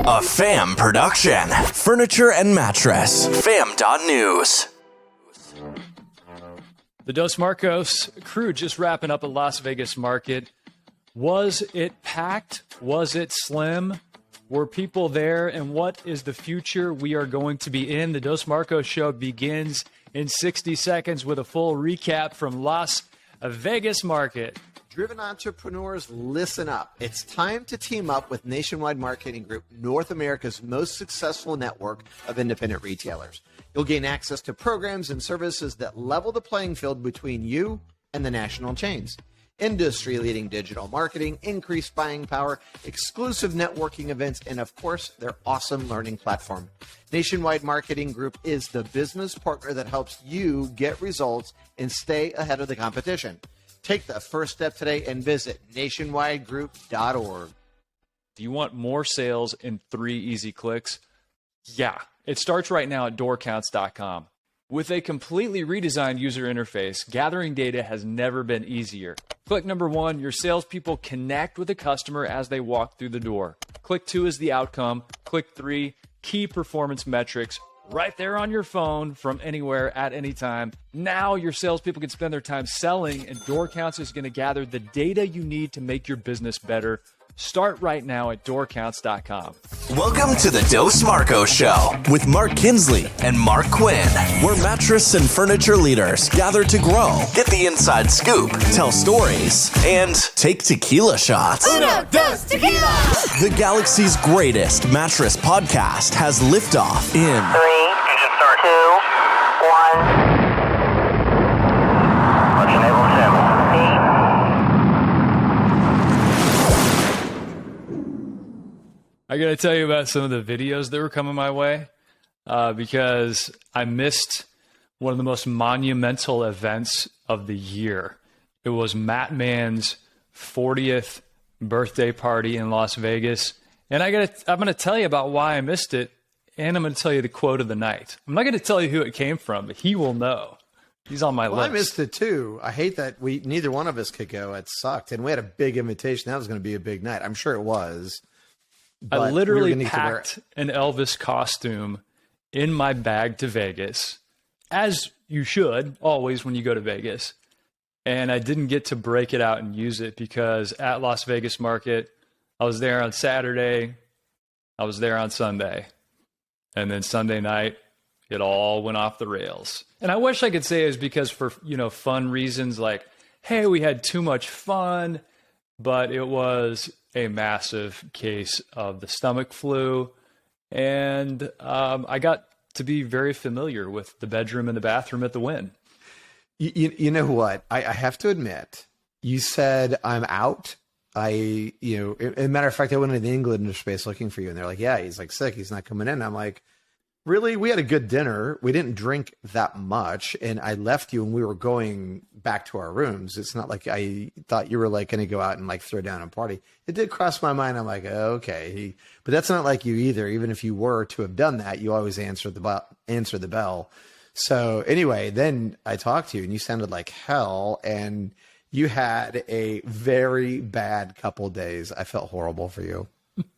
A FAM production. Furniture and mattress. FAM.news. The Dos Marcos crew just wrapping up a Las Vegas market. Was it packed? Was it slim? Were people there? And what is the future we are going to be in? The Dos Marcos show begins in 60 seconds with a full recap from Las Vegas market. Driven entrepreneurs, listen up. It's time to team up with Nationwide Marketing Group, North America's most successful network of independent retailers. You'll gain access to programs and services that level the playing field between you and the national chains. Industry-leading digital marketing, increased buying power, exclusive networking events, and of course, their awesome learning platform. Nationwide Marketing Group is the business partner that helps you get results and stay ahead of the competition. Take the first step today and visit nationwidegroup.org. Do you want more sales in 3 easy clicks? Yeah, it starts right now at doorcounts.com. With a completely redesigned user interface, gathering data has never been easier. Click number 1, your salespeople connect with the customer as they walk through the door. Click 2 is the outcome. Click 3, key performance metrics. Right there on your phone from anywhere at any time. Now your salespeople can spend their time selling, and DoorCounts is going to gather the data you need to make your business better. Start right now at doorcounts.com. Welcome to the Dos Marcos Show with Mark Kinsley and Mark Quinn, where mattress and furniture leaders gather to grow, get the inside scoop, tell stories, and take tequila shots. Uno, dos, tequila! The galaxy's greatest mattress podcast has liftoff in 3, engine start, 2, 1. Let's enable 7, 8. I got to tell you about some of the videos that were coming my way because I missed one of the most monumental events of the year. It was Matt Mann's 40th birthday party in Las Vegas. And I'm going to tell you about why I missed it. And I'm going to tell you the quote of the night. I'm not going to tell you who it came from, but he will know. He's on my list. I missed it too. I hate that neither one of us could go. It sucked. And we had a big invitation. That was going to be a big night. I'm sure it was. I literally packed an Elvis costume in my bag to Vegas, as you should always when you go to Vegas. And I didn't get to break it out and use it because at Las Vegas Market, I was there on Saturday, I was there on Sunday. And then Sunday night, it all went off the rails. And I wish I could say it was because for, fun reasons like, hey, we had too much fun, but it was a massive case of the stomach flu. And I got to be very familiar with the bedroom and the bathroom at the Wynn. You know what? I have to admit, you said I'm out. As a matter of fact, I went into the England space looking for you, and they're like, yeah, he's like sick. He's not coming in. I'm like, really? We had a good dinner. We didn't drink that much, and I left you, and we were going back to our rooms. It's not like I thought you were like going to go out and like throw down a party. It did cross my mind. I'm like, okay, but that's not like you either. Even if you were to have done that, you always answer the bell. So anyway, then I talked to you, and you sounded like hell, and you had a very bad couple days. I felt horrible for you.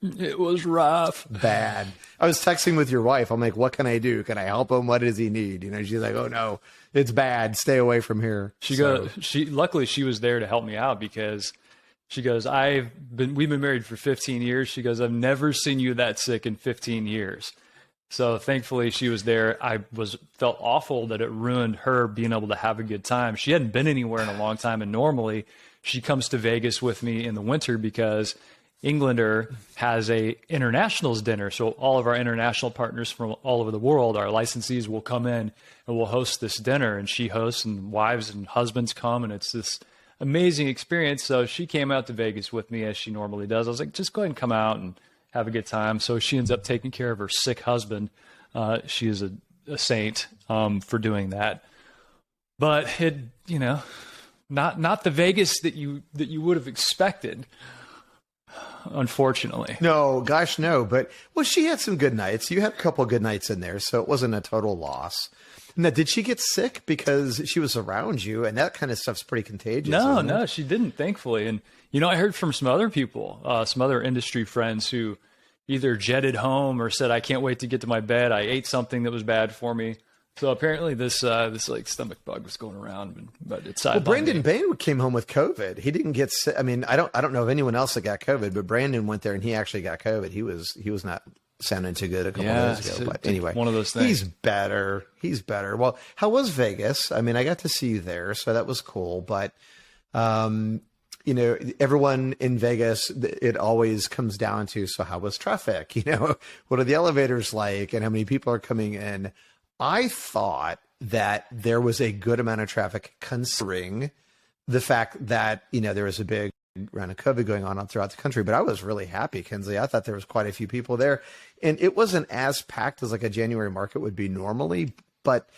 It was rough. Bad. I was texting with your wife. I'm like, what can I do? Can I help him? What does he need? She's like, oh no, it's bad. Stay away from here. Luckily she was there to help me out because she goes, we've been married for 15 years. She goes, I've never seen you that sick in 15 years. So thankfully she was there. I felt awful that it ruined her being able to have a good time. She hadn't been anywhere in a long time. And normally she comes to Vegas with me in the winter because Englander has a internationals dinner. So all of our international partners from all over the world, our licensees will come in and we'll host this dinner, and she hosts and wives and husbands come, and it's this amazing experience. So she came out to Vegas with me as she normally does. I was like, just go ahead and come out and have a good time. So she ends up taking care of her sick husband. She is a saint for doing that. But it, not the Vegas that you would have expected. Unfortunately. No, gosh, no. But, she had some good nights. You had a couple of good nights in there, so it wasn't a total loss. Now, did she get sick because she was around you? And that kind of stuff's pretty contagious. No, she didn't, thankfully. And, I heard from some other people, some other industry friends who, either jetted home or said, I can't wait to get to my bed. I ate something that was bad for me. So apparently this like stomach bug was going around, but it's well, Brandon Bain came home with COVID. He didn't get sick. I mean, I don't know of anyone else that got COVID, but Brandon went there and he actually got COVID. He was not sounding too good a couple of days ago. But anyway, one of those things. He's better. He's better. Well, how was Vegas? I mean, I got to see you there, so that was cool. But you know, everyone in Vegas, it always comes down to, so how was traffic? You know, what are the elevators like, and how many people are coming in? I thought that there was a good amount of traffic, considering the fact that, you know, there was a big round of COVID going on throughout the country. But I was really happy, Kinsley. I thought there was quite a few people there, and it wasn't as packed as like a January market would be normally. But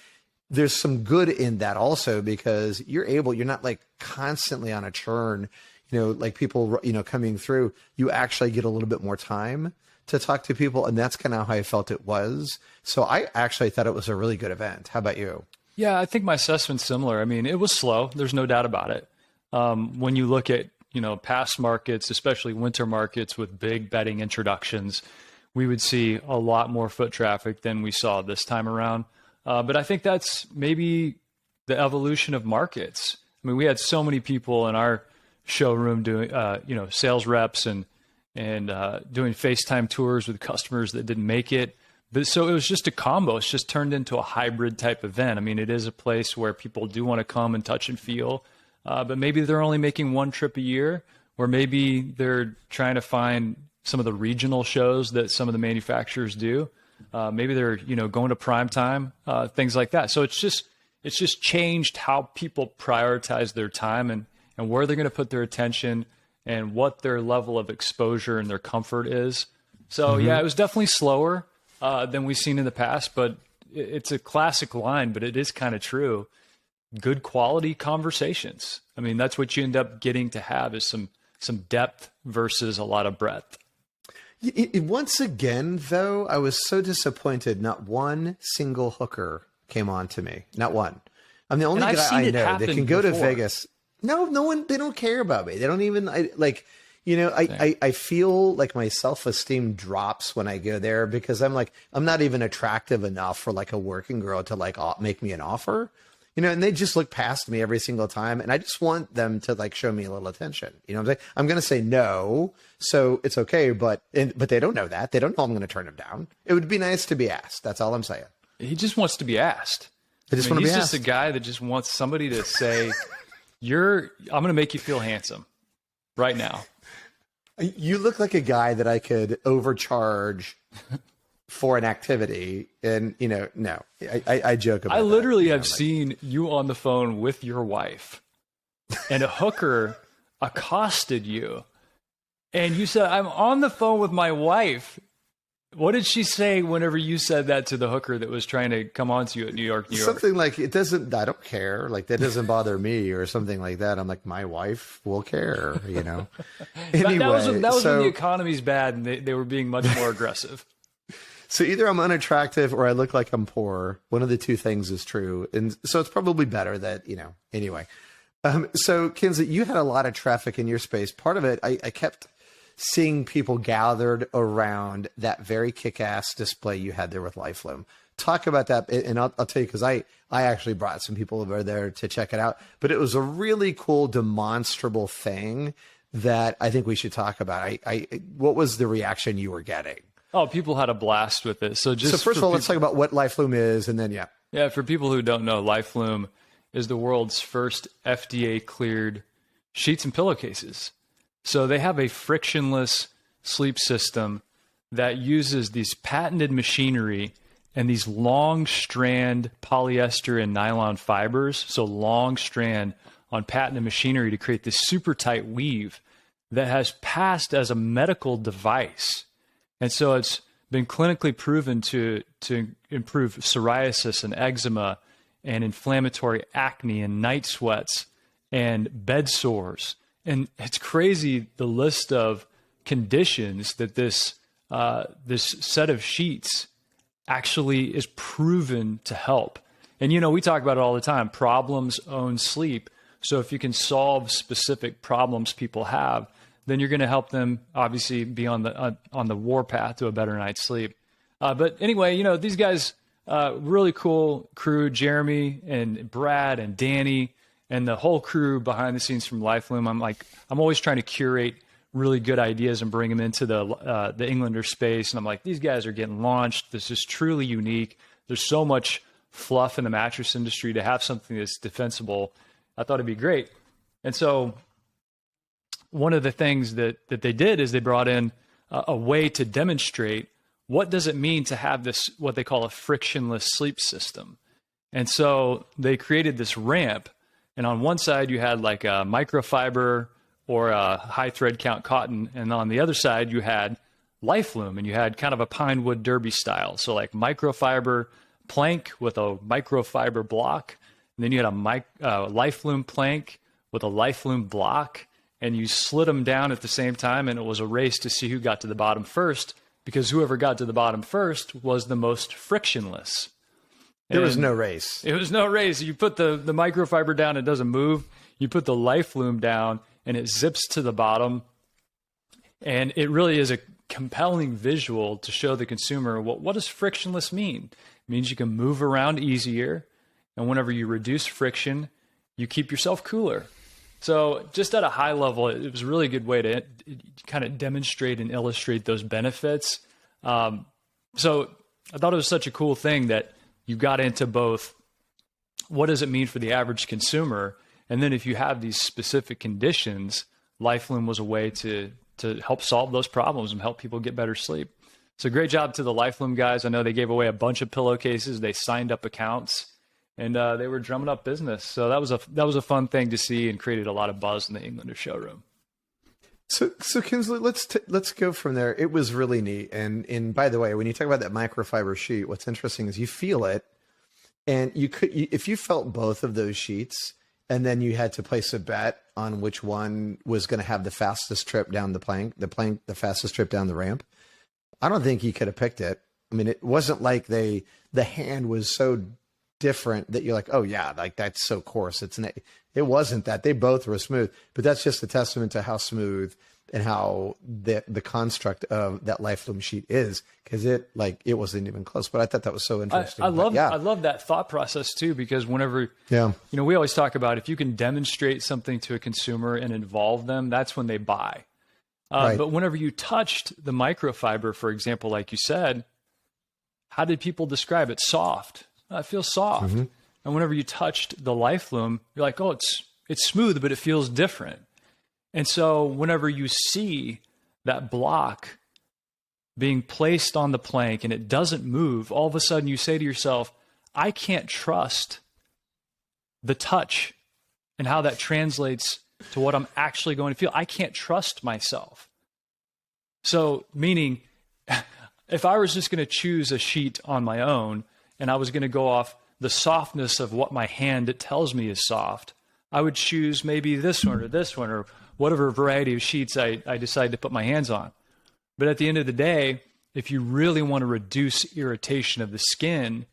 there's some good in that also, because you're not like constantly on a churn, you know, like people, you know, coming through. You actually get a little bit more time to talk to people, and that's kind of how I felt it was. So I actually thought it was a really good event. How about you? Yeah, I think my assessment's similar. I mean, it was slow. There's no doubt about it. When you look at, you know, past markets, especially winter markets with big bedding introductions, we would see a lot more foot traffic than we saw this time around. But I think that's maybe the evolution of markets. I mean, we had so many people in our showroom doing, you know, sales reps and doing FaceTime tours with customers that didn't make it. But so it was just a combo. It's just turned into a hybrid type event. I mean, it is a place where people do want to come and touch and feel, but maybe they're only making one trip a year, or maybe they're trying to find some of the regional shows that some of the manufacturers do. Maybe they're, you know, going to prime time, things like that. So it's just changed how people prioritize their time and where they're going to put their attention and what their level of exposure and their comfort is. So yeah, it was definitely slower than we've seen in the past, but it's a classic line, but it is kind of true. Good quality conversations. I mean, that's what you end up getting to have, is some depth versus a lot of breadth. Once again, though, I was so disappointed. Not one single hooker came on to me. Not one. I'm the only guy I know that can go to Vegas. No one. They don't care about me. They don't even I feel like my self-esteem drops when I go there, because I'm not even attractive enough for like a working girl to like make me an offer. You know, and they just look past me every single time, and I just want them to like show me a little attention. You know what I'm saying? I'm going to say no, so it's okay, but they don't know that. They don't know I'm going to turn them down. It would be nice to be asked. That's all I'm saying. He just wants to be asked. He's just a guy that just wants somebody to say, I'm going to make you feel handsome right now. You look like a guy that I could overcharge for an activity, and you know, no, I joke about. I literally have seen you on the phone with your wife, and a hooker accosted you, and you said, "I'm on the phone with my wife." What did she say whenever you said that to the hooker that was trying to come on to you at New York? Something like, I don't care. Like, that doesn't bother me, or something like that. I'm like, my wife will care, you know? Anyway, that was when the economy's bad and they were being much more aggressive. So either I'm unattractive or I look like I'm poor. One of the two things is true. And so it's probably better that, you know, anyway. So Kinsley, you had a lot of traffic in your space. Part of it, I kept seeing people gathered around that very kick-ass display you had there with Lifeloom. Talk about that, and I'll tell you, because I actually brought some people over there to check it out. But it was a really cool, demonstrable thing that I think we should talk about. What was the reaction you were getting? Oh, people had a blast with it. So first of all, let's talk about what Lifeloom is, and then Yeah, for people who don't know, Lifeloom is the world's first FDA-cleared sheets and pillowcases. So they have a frictionless sleep system that uses these patented machinery and these long strand polyester and nylon fibers, so long strand on patented machinery to create this super tight weave that has passed as a medical device. And so it's been clinically proven to improve psoriasis and eczema and inflammatory acne and night sweats and bed sores. And it's crazy, the list of conditions that this set of sheets actually is proven to help. And, you know, we talk about it all the time. Problems own sleep. So if you can solve specific problems people have, then you're going to help them obviously be on the warpath to a better night's sleep. But anyway, you know, these guys, really cool crew, Jeremy and Brad and Danny and the whole crew behind the scenes from Lifeloom. I'm always trying to curate really good ideas and bring them into the Englander space. And I'm like, these guys are getting launched. This is truly unique. There's so much fluff in the mattress industry to have something that's defensible. I thought it'd be great. And so one of the things that they did is they brought in a way to demonstrate what does it mean to have this, what they call a frictionless sleep system. And so they created this ramp. And on one side, you had like a microfiber or a high thread count cotton. And on the other side, you had Lifeloom, and you had kind of a pine wood derby style. So like microfiber plank with a microfiber block. And then you had a Lifeloom plank with a Lifeloom block. And you slid them down at the same time. And it was a race to see who got to the bottom first, because whoever got to the bottom first was the most frictionless. There was no race. It was no race. You put the microfiber down, it doesn't move. You put the Lifeloom down, and it zips to the bottom. And it really is a compelling visual to show the consumer what does frictionless mean? It means you can move around easier. And whenever you reduce friction, you keep yourself cooler. So just at a high level, it was a really good way to kind of demonstrate and illustrate those benefits. So I thought it was such a cool thing that you got into both what does it mean for the average consumer, and then if you have these specific conditions, Lifeloom was a way to help solve those problems and help people get better sleep. So great job to the Lifeloom guys. I know they gave away a bunch of pillowcases. They signed up accounts, and they were drumming up business. So that was a fun thing to see and created a lot of buzz in the Englander showroom. So Kinsley, let's go from there. It was really neat. And by the way, when you talk about that microfiber sheet, what's interesting is you feel it, and if you felt both of those sheets, and then you had to place a bet on which one was going to have the fastest trip down the fastest trip down the ramp, I don't think you could have picked it. I mean, it wasn't like the hand was so different that you're like, oh yeah, like that's so coarse. It wasn't that. They both were smooth, but that's just a testament to how smooth and how the construct of that Lifeloom sheet is, because it wasn't even close. But I thought that was so interesting. I love that thought process too, because whenever we always talk about if you can demonstrate something to a consumer and involve them, that's when they buy. Right. But whenever you touched the microfiber, for example, like you said, how did people describe it? Soft. It feels soft. Mm-hmm. And whenever you touched the Lifeloom, you're like, oh, it's smooth, but it feels different. And so whenever you see that block being placed on the plank and it doesn't move, all of a sudden you say to yourself, I can't trust the touch and how that translates to what I'm actually going to feel. I can't trust myself. So meaning, if I was just going to choose a sheet on my own and I was going to go off the softness of what my hand tells me is soft, I would choose maybe this one or whatever variety of sheets I decide to put my hands on. But at the end of the day, if you really want to reduce irritation of the skin,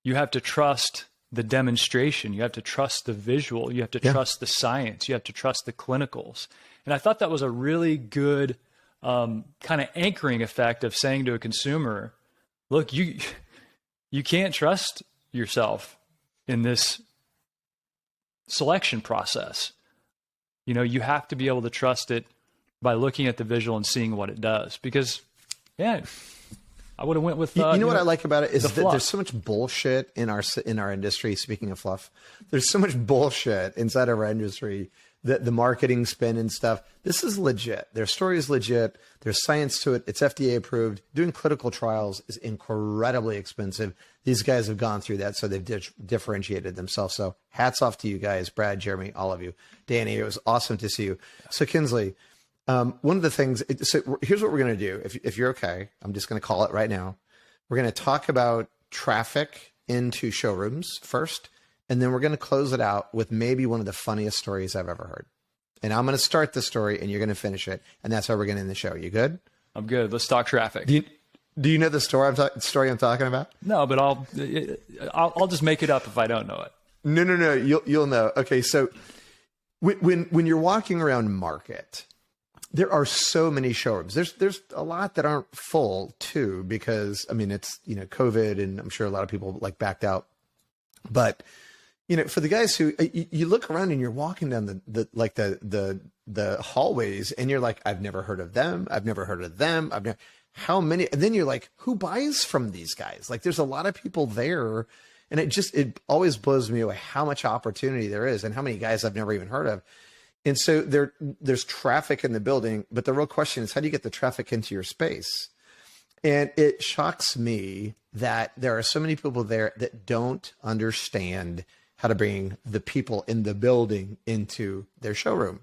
you have to trust the demonstration. You have to trust the visual. You have to trust the science. You have to trust the clinicals. And I thought that was a really good kind of anchoring effect of saying to a consumer, look, you can't trust yourself in this selection process. You know, you have to be able to trust it by looking at the visual and seeing what it does. Because, I would have went with you know what I like about it is that there's so much bullshit in our industry. Speaking of fluff, there's so much bullshit inside of our industry, the marketing spin and stuff. This is legit. Their story is legit. There's science to it. It's FDA approved. Doing clinical trials is incredibly expensive. These guys have gone through that, so they've differentiated themselves. So hats off to you guys, Brad, Jeremy, all of you. Danny, it was awesome to see you. So Kinsley, one of the things, so here's what we're going to do. If you're okay, I'm just going to call it right now. We're going to talk about traffic into showrooms first, and then we're going to close it out with maybe one of the funniest stories I've ever heard. And I'm going to start the story, and you're going to finish it, and that's how we're going to end the show. You good? I'm good. Let's talk traffic. Do you know the story I'm talking about? No, but I'll just make it up if I don't know it. No. You'll know. Okay, so when you're walking around Market, there are so many showrooms. There's a lot that aren't full too, because I mean, it's, you know, COVID, and I'm sure a lot of people like backed out. But, you know, for the guys who, you look around and you're walking down the hallways and you're like, I've never heard of them. I've never heard of them. How many? And then you're like, who buys from these guys? Like, there's a lot of people there. And it always blows me away how much opportunity there is and how many guys I've never even heard of. And so there's traffic in the building, but the real question is, how do you get the traffic into your space? And it shocks me that there are so many people there that don't understand how to bring the people in the building into their showroom.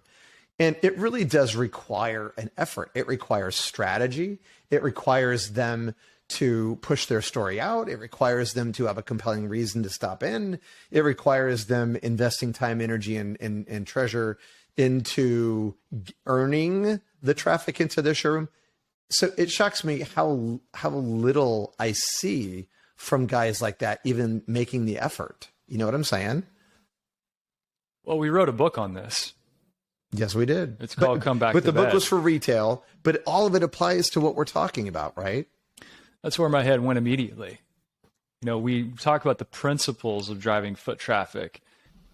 And it really does require an effort. It requires strategy. It requires them to push their story out. It requires them to have a compelling reason to stop in. It requires them investing time, energy, and treasure into earning the traffic into their showroom. So it shocks me how little I see from guys like that even making the effort. You know what I'm saying? Well, we wrote a book on this. Yes, we did. It's called Come Back to But the Bed. book was for retail, but all of it applies to what we're talking about, right? That's where my head went immediately. You know, we talk about the principles of driving foot traffic,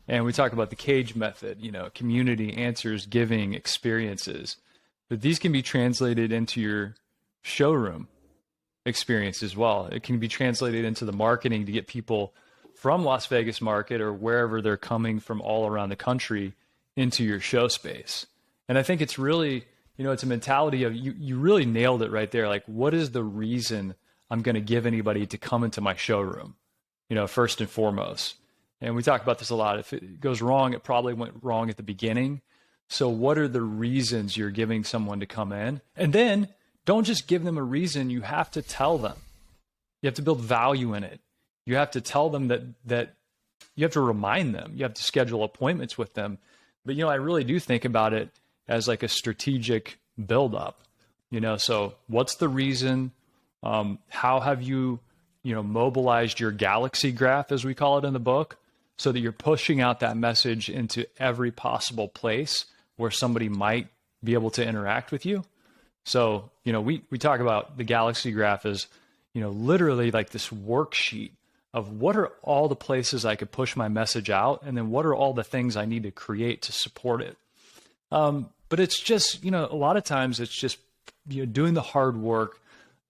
and we talk about the cage method, you know, community, answers, giving, experiences. But these can be translated into your showroom experience as well. It can be translated into the marketing to get people from Las Vegas market or wherever they're coming from all around the country into your show space. And I think it's really, you know, it's a mentality of you really nailed it right there. Like, what is the reason I'm going to give anybody to come into my showroom, you know, first and foremost. And we talk about this a lot. If it goes wrong, it probably went wrong at the beginning. So what are the reasons you're giving someone to come in? And then don't just give them a reason. You have to tell them. You have to build value in it. You have to tell them that you have to remind them. You have to schedule appointments with them. But, you know, I really do think about it as like a strategic buildup, you know, so what's the reason? How have you, you know, mobilized your galaxy graph, as we call it in the book, so that you're pushing out that message into every possible place where somebody might be able to interact with you. So, you know, we talk about the galaxy graph as, you know, literally like this worksheet of what are all the places I could push my message out, and then what are all the things I need to create to support it. But it's just, you know, a lot of times it's just, you know, doing the hard work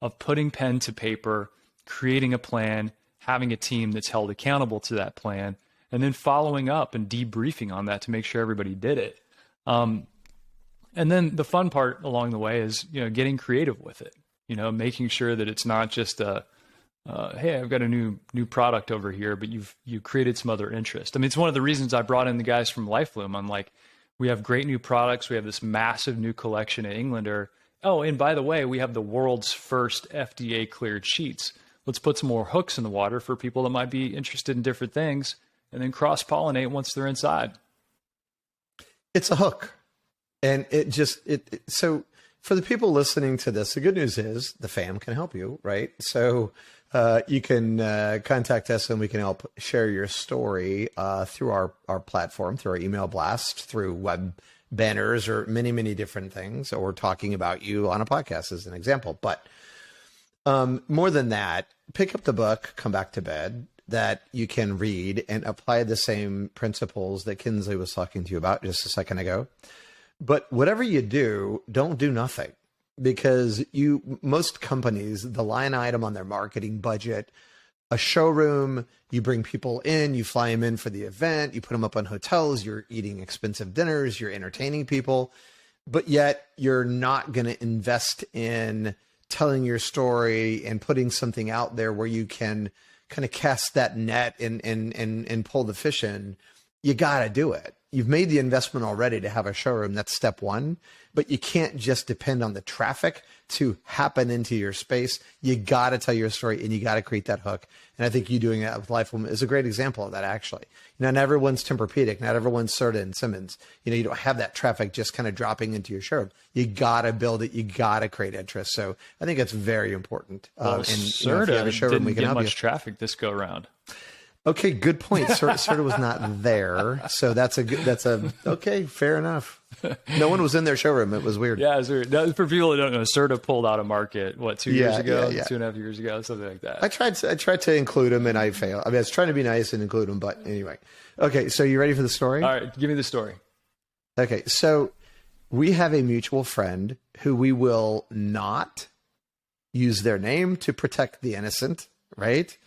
of putting pen to paper, creating a plan, having a team that's held accountable to that plan, and then following up and debriefing on that to make sure everybody did it. And then the fun part along the way is, you know, getting creative with it, you know, making sure that it's not just hey, I've got a new product over here, but you've created some other interest. I mean, it's one of the reasons I brought in the guys from Lifeloom. I'm like, we have great new products. We have this massive new collection in England. Oh, and by the way, we have the world's first FDA cleared sheets. Let's put some more hooks in the water for people that might be interested in different things, and then cross-pollinate once they're inside. It's a hook. And so for the people listening to this, the good news is the fam can help you, right? So you can contact us and we can help share your story through our platform, through our email blast, through web banners, or many, many different things, or talking about you on a podcast as an example. But more than that, pick up the book, Come Back to Bed, that you can read and apply the same principles that Kinsley was talking to you about just a second ago. But whatever you do, don't do nothing, because most companies, the line item on their marketing budget, a showroom, you bring people in, you fly them in for the event, you put them up on hotels, you're eating expensive dinners, you're entertaining people, but yet you're not going to invest in telling your story and putting something out there where you can kind of cast that net and pull the fish in. You got to do it. You've made the investment already to have a showroom. That's step one, but you can't just depend on the traffic to happen into your space. You got to tell your story and you got to create that hook. And I think you doing that with Lifeloom is a great example of that, actually. You know, not everyone's Tempur-Pedic, not everyone's Serta and Simmons. You know, you don't have that traffic just kind of dropping into your showroom. You got to build it. You got to create interest. So I think it's very important. Well, and Serta you know, if you have a showroom, we didn't can get help much you. traffic this go around. Okay, good point. Sort of was not there, so that's okay. Fair enough. No one was in their showroom. It was weird. Yeah, it's weird. No, for people that don't know, Serta pulled out of market 2 years ago, yeah. 2.5 years ago, something like that. I tried to include him and I failed. I mean, I was trying to be nice and include him, but anyway. Okay, so you ready for the story? All right, give me the story. Okay, so we have a mutual friend who we will not use their name to protect the innocent, right?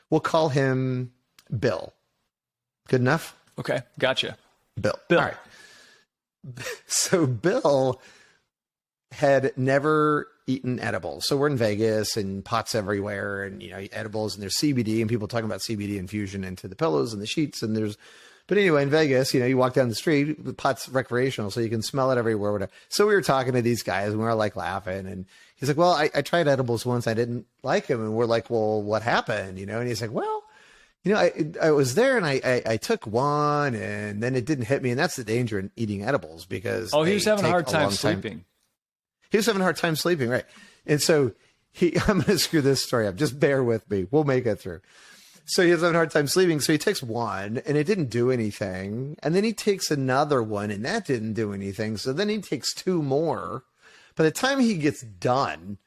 We'll call him Bill. Good enough? Okay, gotcha. Bill. Bill. All right. So Bill had never eaten edibles. So we're in Vegas and pots everywhere and, edibles and there's CBD and people talking about CBD infusion into the pillows and the sheets. But anyway, in Vegas, you walk down the street, the pot's recreational, so you can smell it everywhere, whatever. So we were talking to these guys and we were like laughing and he's like, well, I tried edibles once. I didn't like them. And we're like, well, what happened? And he's like, well, I was there and I took one and then it didn't hit me. And that's the danger in eating edibles because he was having a hard time sleeping. He was having a hard time sleeping, right? And so I'm going to screw this story up. Just bear with me. We'll make it through. So he was having a hard time sleeping. So he takes one and it didn't do anything. And then he takes another one and that didn't do anything. So then he takes two more. By the time he gets done,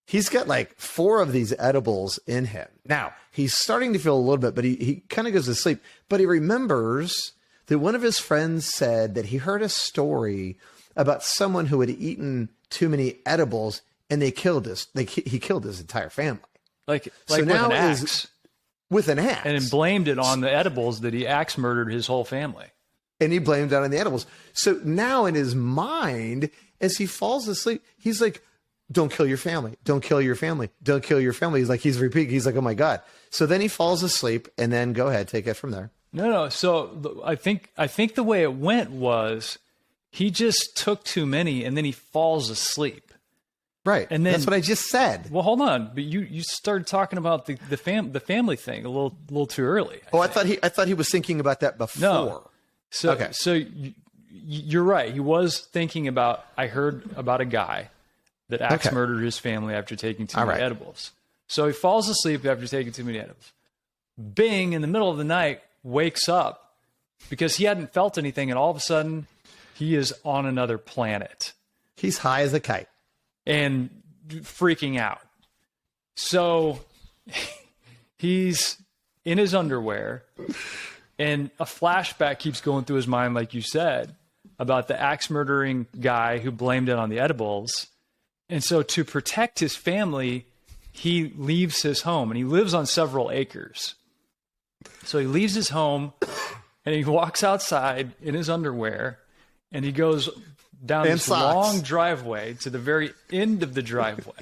he's got like 4 of these edibles in him. Now, he's starting to feel a little bit, but he kind of goes to sleep. But he remembers that one of his friends said that he heard a story about someone who had eaten too many edibles and he killed his entire family. Like so with an axe. With an axe. And then blamed it on the edibles that he axe murdered his whole family. And he blamed it on the edibles. So now in his mind, as he falls asleep, he's like, don't kill your family. Don't kill your family. Don't kill your family. He's repeating. He's like, oh my God. So then he falls asleep and then go ahead, take it from there. No. So I think the way it went was he just took too many and then he falls asleep. Right. And then, that's what I just said. Well, hold on. But you started talking about the family thing a little too early. I thought he was thinking about that before. No. So, okay. So you're right. He was thinking about, I heard about a guy that axe murdered his family after taking too many edibles. So he falls asleep after taking too many edibles. Bing, in the middle of the night, wakes up because he hadn't felt anything. And all of a sudden, he is on another planet. He's high as a kite. And freaking out. So he's in his underwear. And a flashback keeps going through his mind, like you said, about the axe murdering guy who blamed it on the edibles. And so to protect his family, he leaves his home and he lives on several acres. So he leaves his home and he walks outside in his underwear and he goes down this long driveway to the very end of the driveway.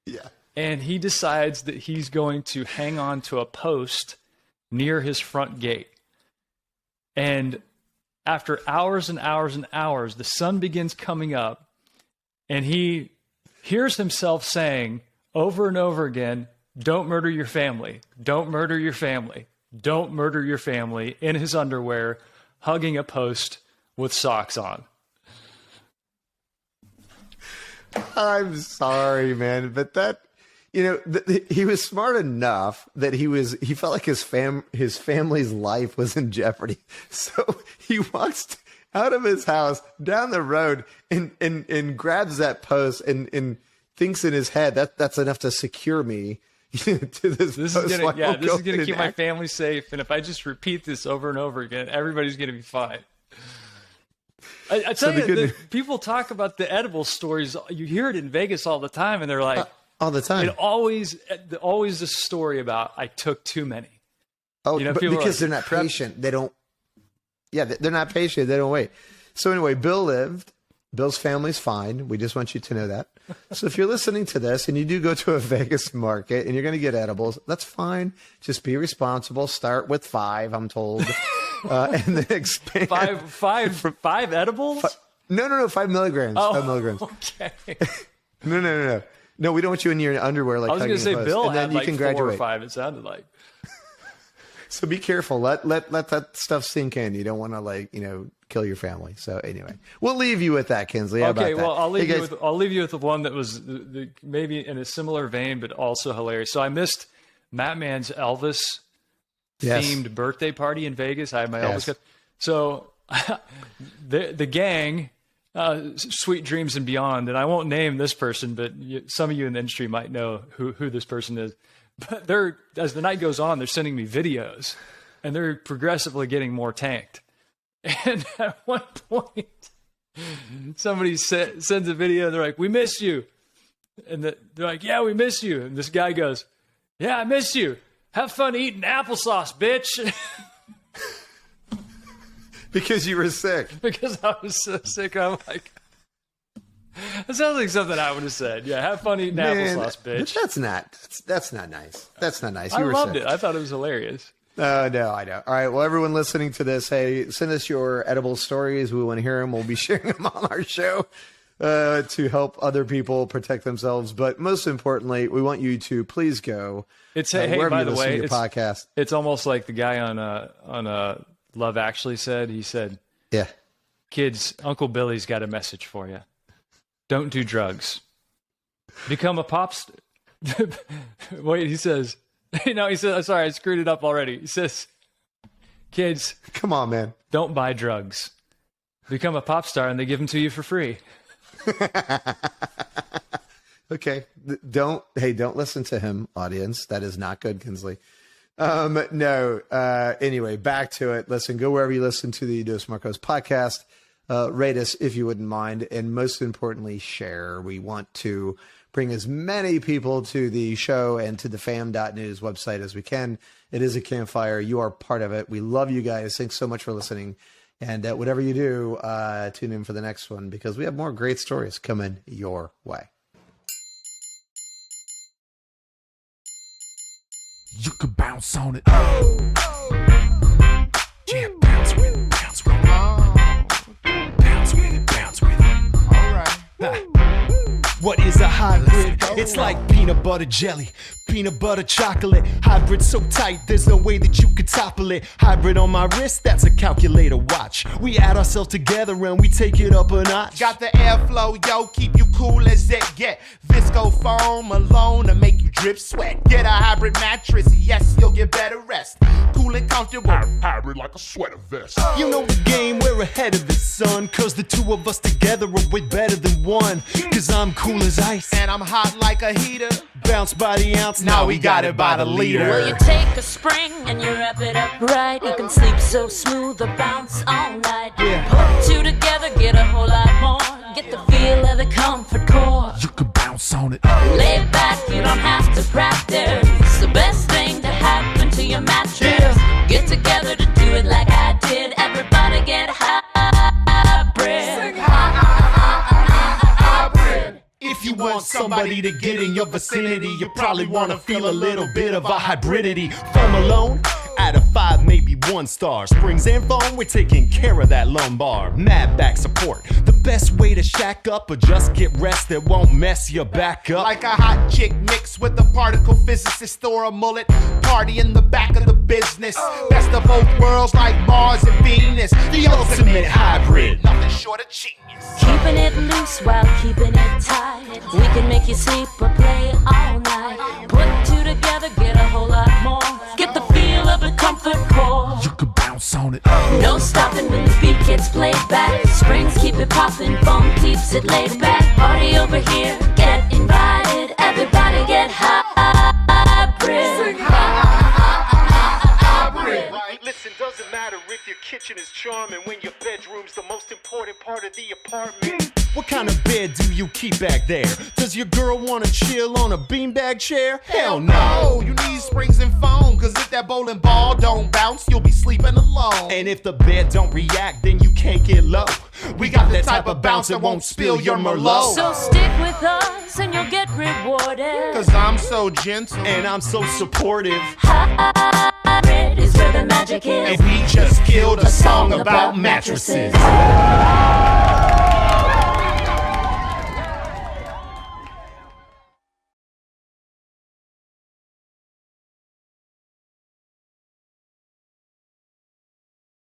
Yeah. And he decides that he's going to hang on to a post near his front gate. And after hours and hours and hours, the sun begins coming up and he hears himself saying over and over again, don't murder your family, don't murder your family, don't murder your family, in his underwear, hugging a post with socks on. I'm sorry, man, but that, he was smart enough that he felt like his family's life was in jeopardy. So he walks out of his house down the road and grabs that post and thinks in his head that's enough to secure me to this post. This is gonna keep my family safe. And if I just repeat this over and over again, everybody's gonna be fine. I tell you, people talk about the edible stories. You hear it in Vegas all the time, and they're like, all the time. It always the story about I took too many. Oh, because they're not patient. They don't. Yeah, they're not patient. They don't wait. So anyway, Bill lived. Bill's family's fine. We just want you to know that. So if you're listening to this and you do go to a Vegas market and you're going to get edibles, that's fine. Just be responsible. Start with 5, I'm told. And then expand. Five edibles? No, 5 milligrams. Oh, 5 milligrams. Okay. No. No, we don't want you in your underwear like. I was going to say Bill and then had you like can 4 graduate. or 5. It sounded like. So be careful. Let that stuff sink in. You don't want to kill your family. So anyway, we'll leave you with that, Kinsley. How Okay, about that? well I'll leave you with the one that was maybe in a similar vein, but also hilarious. So I missed Matt Mann's Elvis themed birthday party in Vegas. I had my Yes. Elvis cup. So the gang, Sweet Dreams and Beyond, and I won't name this person, but some of you in the industry might know who this person is. But as the night goes on, they're sending me videos, and they're progressively getting more tanked. And at one point, somebody sends a video, and they're like, "We miss you." And they're like, "Yeah, we miss you." And this guy goes, "Yeah, I miss you. Have fun eating applesauce, bitch." Because you were sick. Because I was so sick. I'm like, that sounds like something I would have said. Yeah, have fun eating applesauce, bitch. But that's not nice. That's not nice. You I were loved sick. it. I thought it was hilarious. No, I know. All right. Well, everyone listening to this, hey, send us your edible stories. We want to hear them. We'll be sharing them on our show to help other people protect themselves. But most importantly, we want you to please go. It's hey, wherever by you the listen way, to your podcast. it's almost like the guy on Love Actually said. He said, Yeah. "Kids, Uncle Billy's got a message for you. Don't do drugs. Become a pop star." Wait, he says. No, he says. Sorry, I screwed it up already. He says, "Kids, Come on, man. don't buy drugs. Become a pop star, and they give them to you for free." Okay. Don't listen to him, audience. That is not good, Kinsley. No. Anyway, back to it. Listen, go wherever you listen to the Dos Marcos podcast. Rate us if you wouldn't mind. And most importantly, share. We want to bring as many people to the show and to the fam.news website as we can. It is a campfire. You are part of it. We love you guys. Thanks so much for listening. And whatever you do, tune in for the next one because we have more great stories coming your way. You could bounce on it. Yeah, bounce with it, bounce with it. Bounce with it, bounce with it. Alright. What is a hybrid? It's like peanut butter jelly, peanut butter chocolate. Hybrid so tight, there's no way that you could topple it. Hybrid on my wrist, that's a calculator watch. We add ourselves together and we take it up a notch. Got the airflow, yo, keep you cool as it get. Visco foam alone to make you drip sweat. Get a hybrid mattress, yes, you'll get better rest. Cool and comfortable, hybrid like a sweater vest. You know the game, we're ahead of the sun. Cause the two of us together are way better than one. Cause I'm cool as ice And I'm hot like a heater. bounce by the ounce, now we got it by the liter. Well, you take a spring and you wrap it up right. You can sleep so smooth or bounce all night. Put two together, get a whole lot more. Get the feel of the comfort core. You can bounce on it. Lay back, you don't have to practice. It's the best thing to happen to your mattress. Get together to do it like I did. Everybody get hybrid. If you want somebody to get in your vicinity, you probably want to feel a little bit of a hybridity. Foam alone, out of 5, maybe 1 star. Springs and foam, we're taking care of that lumbar. Mad back support, the best way to shack up or just get rest that won't mess your back up. Like a hot chick mixed with a particle physicist or a mullet. Party in the back of the business. Best of both worlds like Mars and Venus. The ultimate hybrid. Nothing short of genius. Keeping it loose while keeping it tight. We can make you sleep or play all night. Put two together, get a whole lot more. Get the feel of the comfort core. You can bounce on it. No stopping when the beat gets played back. Springs keep it popping, foam keeps it laid back. Party over here, get invited. Everybody get hybrid. Listen, doesn't matter if your kitchen is charming when your bedroom's the most important part of the apartment. What kind of bed do you keep back there? Does your girl wanna chill on a beanbag chair? Hell no. Oh, you need springs and foam. Cause if that bowling ball don't bounce, you'll be sleeping alone. And if the bed don't react, then you can't get low. We got that type of bounce that won't spill your Merlot. So stick with us and you'll get rewarded. Cause I'm so gentle. And I'm so supportive. Hybrid is where the magic is. And we just killed a song about mattresses.